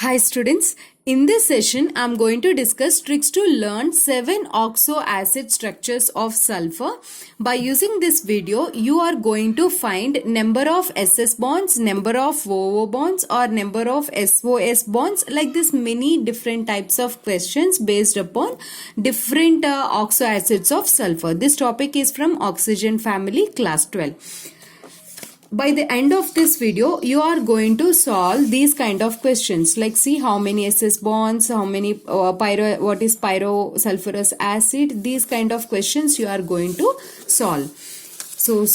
Hi students, in this session I am going to discuss tricks to learn 7 oxo acid structures of sulfur. By using this video, you are going to find number of SS bonds, number of OO bonds or number of SOS bonds, like this many different types of questions based upon different oxo acids of sulfur. This topic is from Oxygen Family Class 12. By the end of this video, you are going to solve these kind of questions, like see how many SS bonds, how many what is pyrosulfurous acid, these kind of questions you are going to solve. So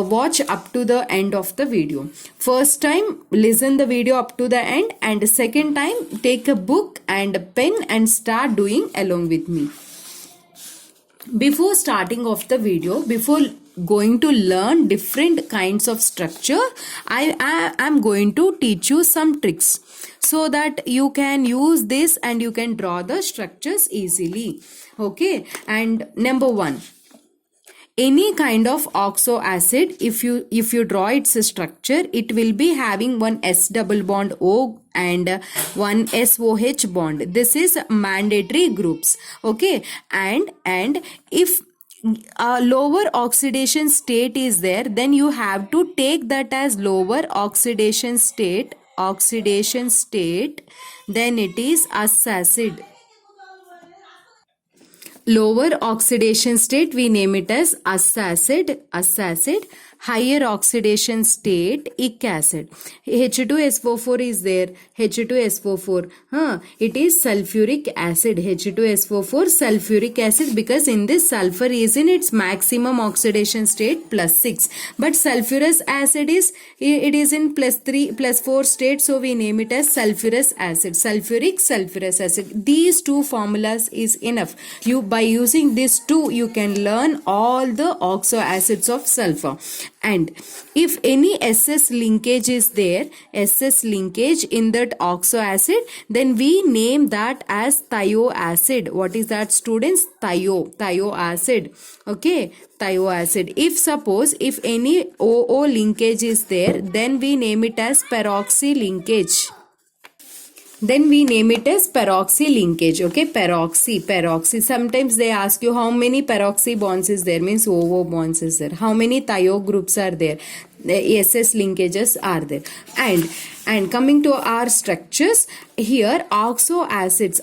watch up to the end of the video. First time listen the video up to the end, and second time take a book and a pen and start doing along with me. Before starting off the video, before going to learn different kinds of structure, I am going to teach you some tricks so that you can use this and you can draw the structures easily. Okay, and number one, any kind of oxo acid, if you draw its structure, it will be having one S double bond O and one SOH bond. This is mandatory groups. Okay, and if a lower oxidation state is there, then you have to take that as lower oxidation state, then it is S acid. Lower oxidation state, we name it as S acid. Higher oxidation state, ic acid. H2SO4 is there, H2SO4, it is sulfuric acid, H2SO4 sulfuric acid, because in this sulfur is in its maximum oxidation state +6, but sulfurous acid is in +3 +4 state, so we name it as sulfurous acid, sulfurous acid. These two formulas is enough. By using these two, you can learn all the oxo acids of sulfur. And if any SS linkage is there, SS linkage in that oxo acid, then we name that as thio acid. What is that, students? Thio acid. Okay, thio acid. If any OO linkage is there, then we name it as peroxy linkage. Okay, peroxy. Sometimes they ask you how many peroxy bonds is there, means OO bonds is there. How many thio groups are there? The SS linkages are there. And coming to our structures, here oxo acids,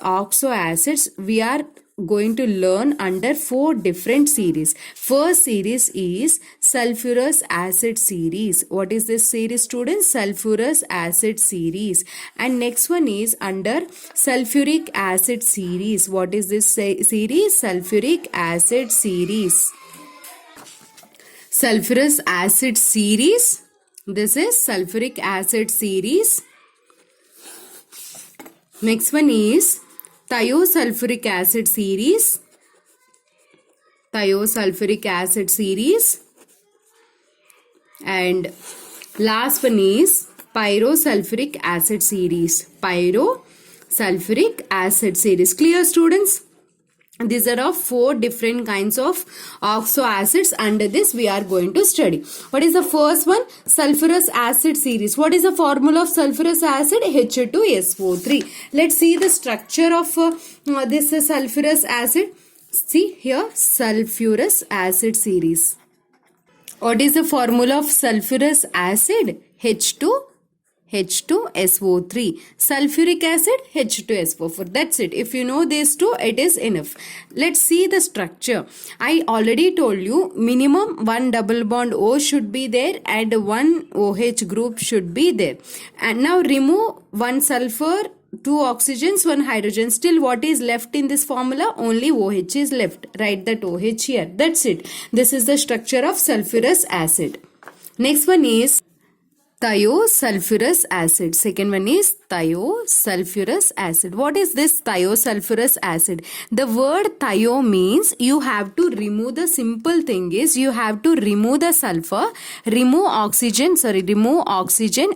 we are going to learn under 4 different series. First series is sulfurous acid series. What is this series, students? Sulfurous acid series. And next one is under sulfuric acid series. What is this series? Sulfuric acid series. Sulfurous acid series. This is sulfuric acid series. Next one is thiosulfuric acid series. And last one is pyrosulfuric acid series. Clear, students? These are of 4 different kinds of oxo acids. Under this we are going to study. What is the first one? Sulfurous acid series. What is the formula of sulfurous acid? H2SO3. Let's see the structure of this sulfurous acid. See here, sulfurous acid series. What is the formula of sulfurous acid? H2SO3. Sulfuric acid, H2SO4. That's it. If you know these two, it is enough. Let's see the structure. I already told you minimum 1 double bond O should be there and 1 OH group should be there. And now remove 1 sulfur, 2 oxygens, 1 hydrogen. Still what is left in this formula? Only OH is left. Write that OH here. That's it. This is the structure of sulfurous acid. Next one is thiosulfurous acid. Second one is thiosulfurous acid. What is this thiosulfurous acid? The word thio means you have to remove, the simple thing is you have to remove the sulfur, remove oxygen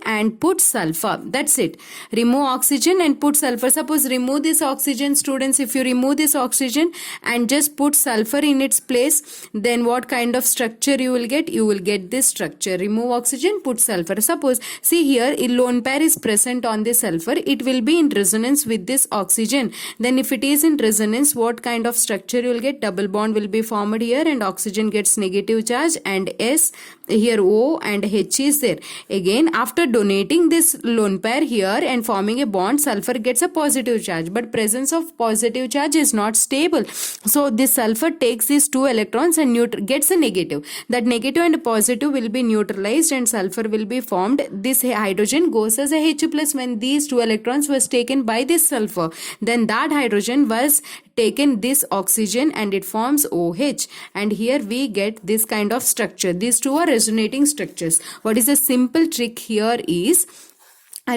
and put sulfur. That's it. Remove oxygen and put sulfur. Suppose remove this oxygen, students. If you remove this oxygen and just put sulfur in its place, then what kind of structure you will get? You will get this structure. Remove oxygen, put sulfur. Suppose suppose, see here, a lone pair is present on the sulfur, it will be in resonance with this oxygen. Then if it is in resonance, what kind of structure you will get? Double bond will be formed here and oxygen gets negative charge, and S here O and H is there. Again, after donating this lone pair here and forming a bond, sulfur gets a positive charge, but presence of positive charge is not stable. So this sulfur takes these 2 electrons and gets a negative. That negative and positive will be neutralized and sulfur will be formed. This hydrogen goes as a H plus when these 2 electrons was taken by this sulfur. Then that hydrogen was taken this oxygen and it forms OH, and here we get this kind of structure. These two are resonating structures. What is a simple trick here is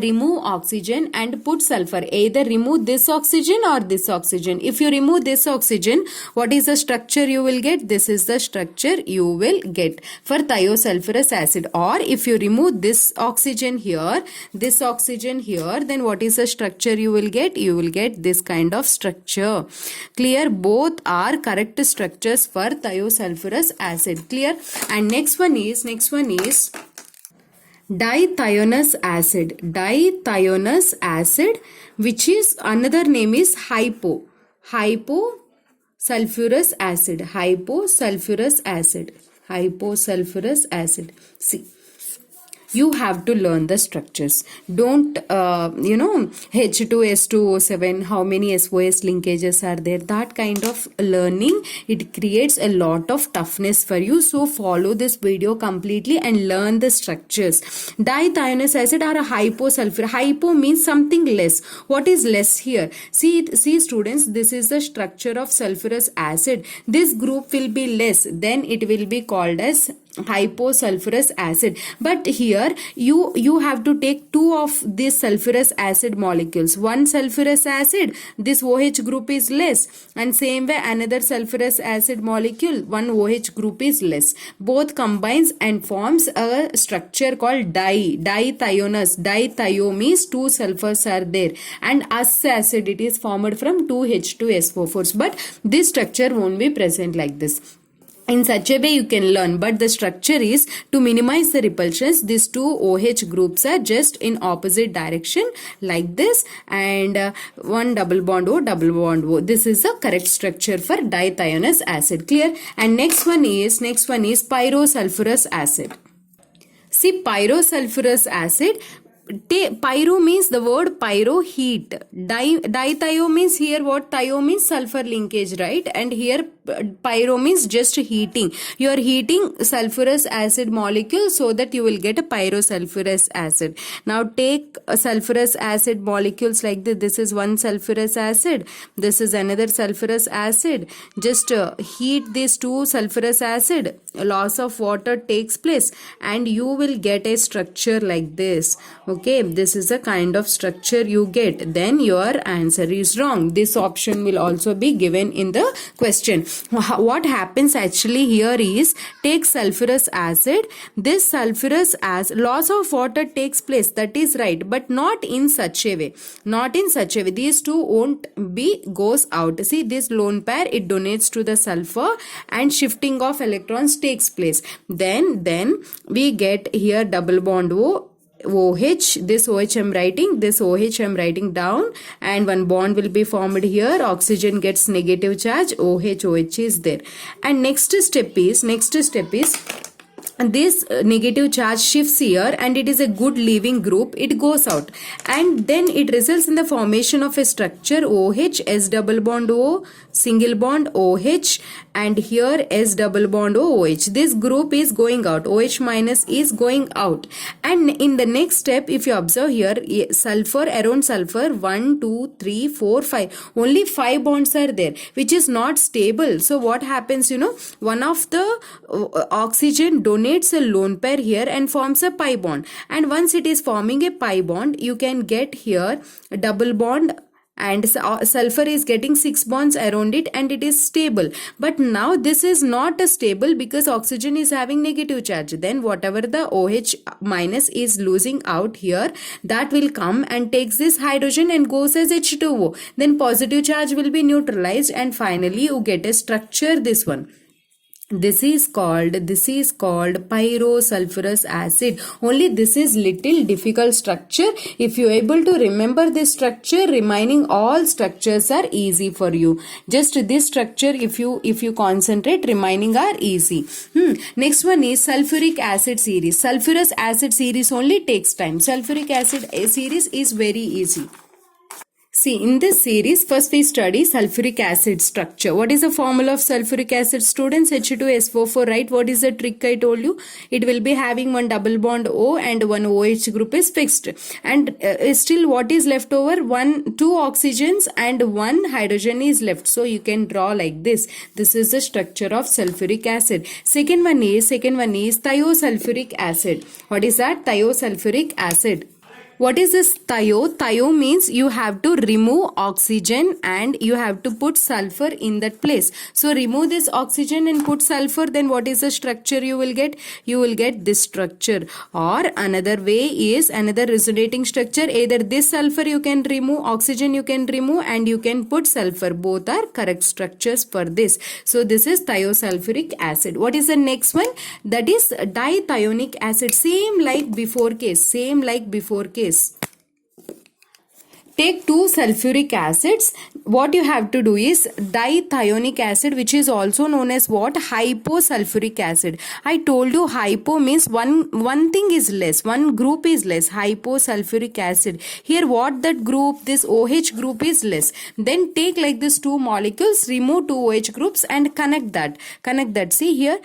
remove oxygen and put sulfur. Either remove this oxygen or this oxygen. If you remove this oxygen, what is the structure you will get? This is the structure you will get for thiosulfurous acid. Or if you remove this oxygen here, then what is the structure you will get? You will get this kind of structure. Clear? Both are correct structures for thiosulfurous acid. Clear? And next one is dithionous acid. Dithionous acid, which is another name is hyposulfurous acid. See, you have to learn the structures. Don't H2S2O7, how many SOS linkages are there, that kind of learning, it creates a lot of toughness for you. So follow this video completely and learn the structures. Dithionous acid are a hyposulfur. Hypo means something less. What is less here? See students, this is the structure of sulfurous acid. This group will be less, then it will be called as hyposulfurous acid. But here you have to take 2 of these sulfurous acid molecules. One sulfurous acid, this OH group is less, and same way another sulfurous acid molecule, one OH group is less. Both combines and forms a structure called dithionous. Dithio means 2 sulfurs are there, and as acid, it is formed from 2 H2SO4s, but this structure won't be present like this. In such a way you can learn, but the structure is to minimize the repulsions. These 2 OH groups are just in opposite direction like this, and one double bond O. This is the correct structure for dithionous acid. Clear? And next one is pyrosulfurous acid. See, pyrosulfurous acid, pyro means the word pyro, heat. Dithio means here what? Thio means sulfur linkage, right? And here pyro means just heating. You are heating sulfurous acid molecule so that you will get a pyrosulfurous acid. Now take sulfurous acid molecules like this. This is one sulfurous acid. This is another sulfurous acid. Just heat these 2 sulfurous acid. A loss of water takes place and you will get a structure like this. Okay, this is the kind of structure you get. Then your answer is wrong. This option will also be given in the question. What happens actually here is, take sulfurous acid. This sulfurous acid, loss of water takes place. That is right, but not in such a way. These 2 won't be goes out. See, this lone pair, it donates to the sulfur and shifting of electrons takes place. Then we get here double bond OH, this OH I'm writing, this OH I'm writing down, and one bond will be formed here. Oxygen gets negative charge, OH is there. And next step is this negative charge shifts here and it is a good leaving group, it goes out, and then it results in the formation of a structure OH, S double bond O, single bond OH, and here S double bond OH. This group is going out, OH minus is going out. And in the next step, if you observe here, sulfur, around sulfur, 1 2 3 4 5, only 5 bonds are there, which is not stable. So what happens, one of the oxygen donates a lone pair here and forms a pi bond, and once it is forming a pi bond, you can get here a double bond, and sulfur is getting 6 bonds around it and it is stable. But now this is not stable because oxygen is having negative charge. Then whatever the OH minus is losing out here, that will come and takes this hydrogen and goes as H2O. Then positive charge will be neutralized and finally you get a structure, this one. This is called pyrosulfurous acid. Only this is little difficult structure. If you able to remember this structure, remaining all structures are easy for you. Just this structure, if you concentrate, remaining are easy. Next one is sulfuric acid series. Sulfurous acid series only takes time. Sulfuric acid series is very easy. See, in this series, first we study sulfuric acid structure. What is the formula of sulfuric acid, students? H2SO4, right? What is the trick I told you? It will be having one double bond O and one OH group is fixed. And still what is left over? Two oxygens and one hydrogen is left. So you can draw like this. This is the structure of sulfuric acid. Second one is thiosulfuric acid. What is that? Thiosulfuric acid. What is this thio? Thio means you have to remove oxygen and you have to put sulfur in that place. So remove this oxygen and put sulfur, then what is the structure you will get? You will get this structure. Or another way is another resonating structure. Either this sulfur you can remove, oxygen you can remove, and you can put sulfur. Both are correct structures for this. So this is thiosulfuric acid. What is the next one? That is dithionic acid. Same like before case. Take two sulfuric acids. What you have to do is dithionic acid, which is also known as what? Hyposulfuric acid. I told you hypo means one thing is less, one group is less. Hyposulfuric acid. Here what that group? This OH group is less. Then take like this two molecules, remove two OH groups and connect that. See here.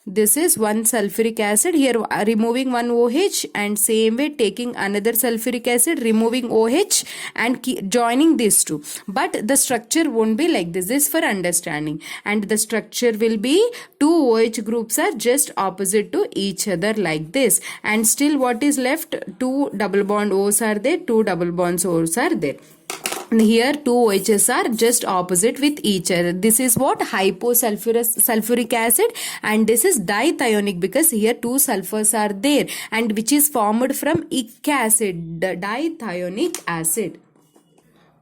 This is one sulfuric acid. Here removing one OH, and same way taking another sulfuric acid, removing OH and joining these two. But the structure won't be like this. This is for understanding. And the structure will be two OH groups are just opposite to each other like this. And still what is left? Two double bond O's are there. Two double bonds O's are there. And here two OHs are just opposite with each other. This is what? Sulfuric acid, and this is dithionic because here two sulfurs are there, and which is formed from ic acid, dithionic acid.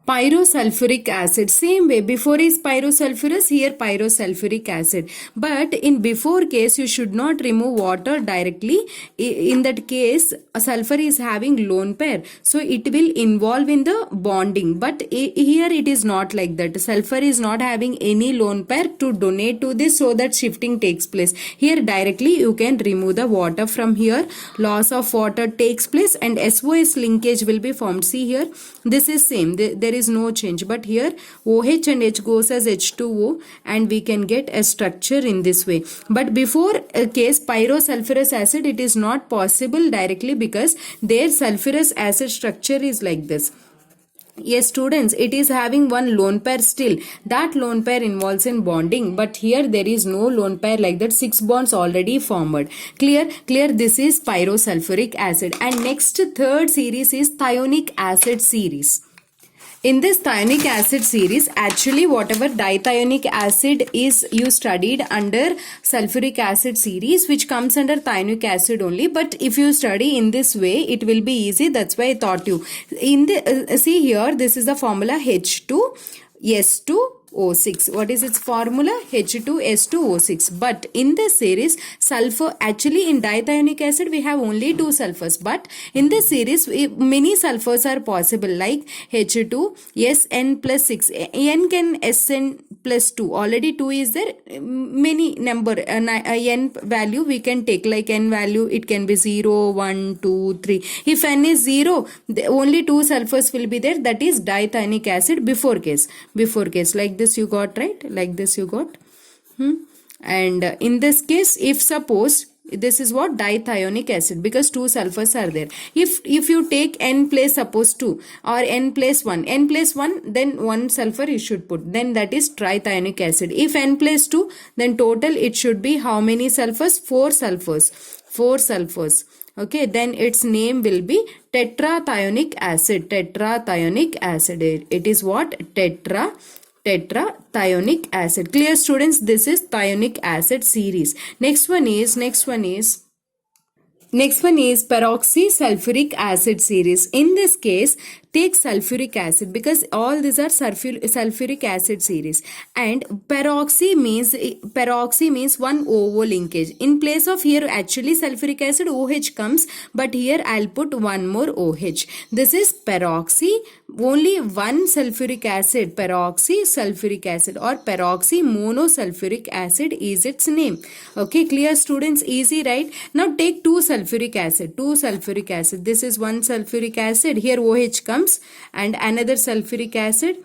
Pyrosulfuric acid, same way, before is pyrosulfurous, here pyrosulfuric acid. But in before case you should not remove water directly. In that case sulfur is having lone pair, so it will involve in the bonding. But here it is not like that. Sulfur is not having any lone pair to donate to this, so that shifting takes place. Here directly you can remove the water from here. Loss of water takes place and SOS linkage will be formed. See here, this is same. There is no change, but here OH and H goes as H2O and we can get a structure in this way. But before case pyrosulfurous acid, it is not possible directly because their sulfurous acid structure is like this. Yes students, it is having one lone pair still. That lone pair involves in bonding, but here there is no lone pair like that. 6 bonds already formed. Clear? This is pyrosulfuric acid. And next third series is thionic acid series. In this thionic acid series, actually whatever dithionic acid is you studied under sulfuric acid series, which comes under thionic acid only. But if you study in this way, it will be easy. That's why I taught you. In the see here, this is the formula H2S2O6. What is its formula? H2S2O6. But in this series, sulfur, actually in dithionic acid we have only two sulfurs, but in this series many sulfurs are possible, like H2SN plus 6. N can SN plus 2. Already 2 is there. Many number N value we can take, like N value it can be 0, 1, 2, 3. If N is 0, only two sulfurs will be there. That is dithionic acid before case. Like this you got, right? Like this you got. And in this case, if suppose this is what? Dithionic acid, because two sulfurs are there. If you take N place suppose 2 or N place 1, then one sulfur you should put, then that is trithionic acid. If N place 2, then total it should be how many sulfurs? 4 sulfurs. Okay, then its name will be tetrathionic acid. It is what? Tetrathionic acid. Clear students? This is thionic acid series. Next one is peroxysulfuric acid series. In this case, Take sulfuric acid, because all these are sulfuric acid series. And peroxy means one OO linkage. In place of here actually sulfuric acid OH comes, but here I'll put one more OH. This is peroxy, only one sulfuric acid, peroxy sulfuric acid or peroxy monosulfuric acid is its name. Okay, clear students? Easy, right? Now take two sulfuric acid. This is one sulfuric acid. Here OH comes and another sulfuric acid.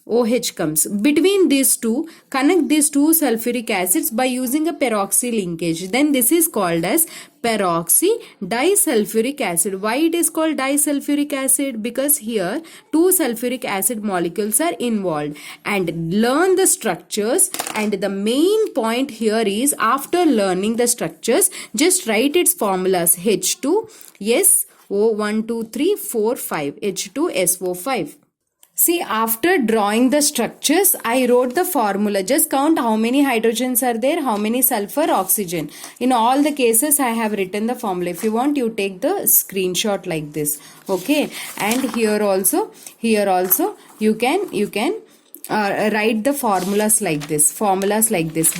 OH comes. Between these two, connect these two sulfuric acids by using a peroxy linkage. Then this is called as peroxy disulfuric acid. Why it is called disulfuric acid? Because here two sulfuric acid molecules are involved. And learn the structures, and the main point here is, after learning the structures, just write its formulas. H2SO12345, H2SO5. See, after drawing the structures, I wrote the formula. Just count how many hydrogens are there, how many sulfur, oxygen. In all the cases, I have written the formula. If you want, you take the screenshot like this. Okay. And here also, you can write the formulas like this.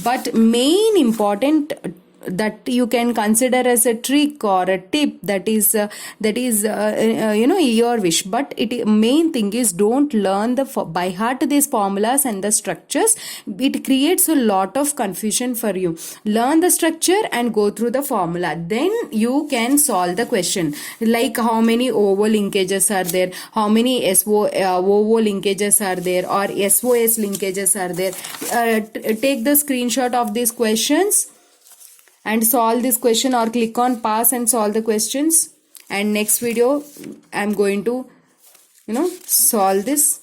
But main important that you can consider as a trick or a tip, that is your wish, but main thing is, don't learn by heart these formulas and the structures. It creates a lot of confusion for you. Learn the structure and go through the formula, then you can solve the question, like how many OO linkages are there, how many OO linkages are there, or SOS linkages are there. Take the screenshot of these questions and solve this question, or click on pass and solve the questions. And next video I'm going to solve this.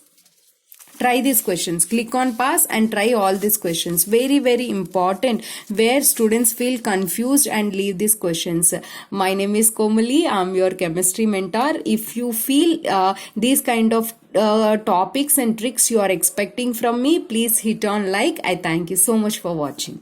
Try these questions. Click on pass and try all these questions. Very, very important, where students feel confused and leave these questions. My name is Komali. I'm your chemistry mentor. If you feel these kind of topics and tricks you are expecting from me, please hit on like. I thank you so much for watching.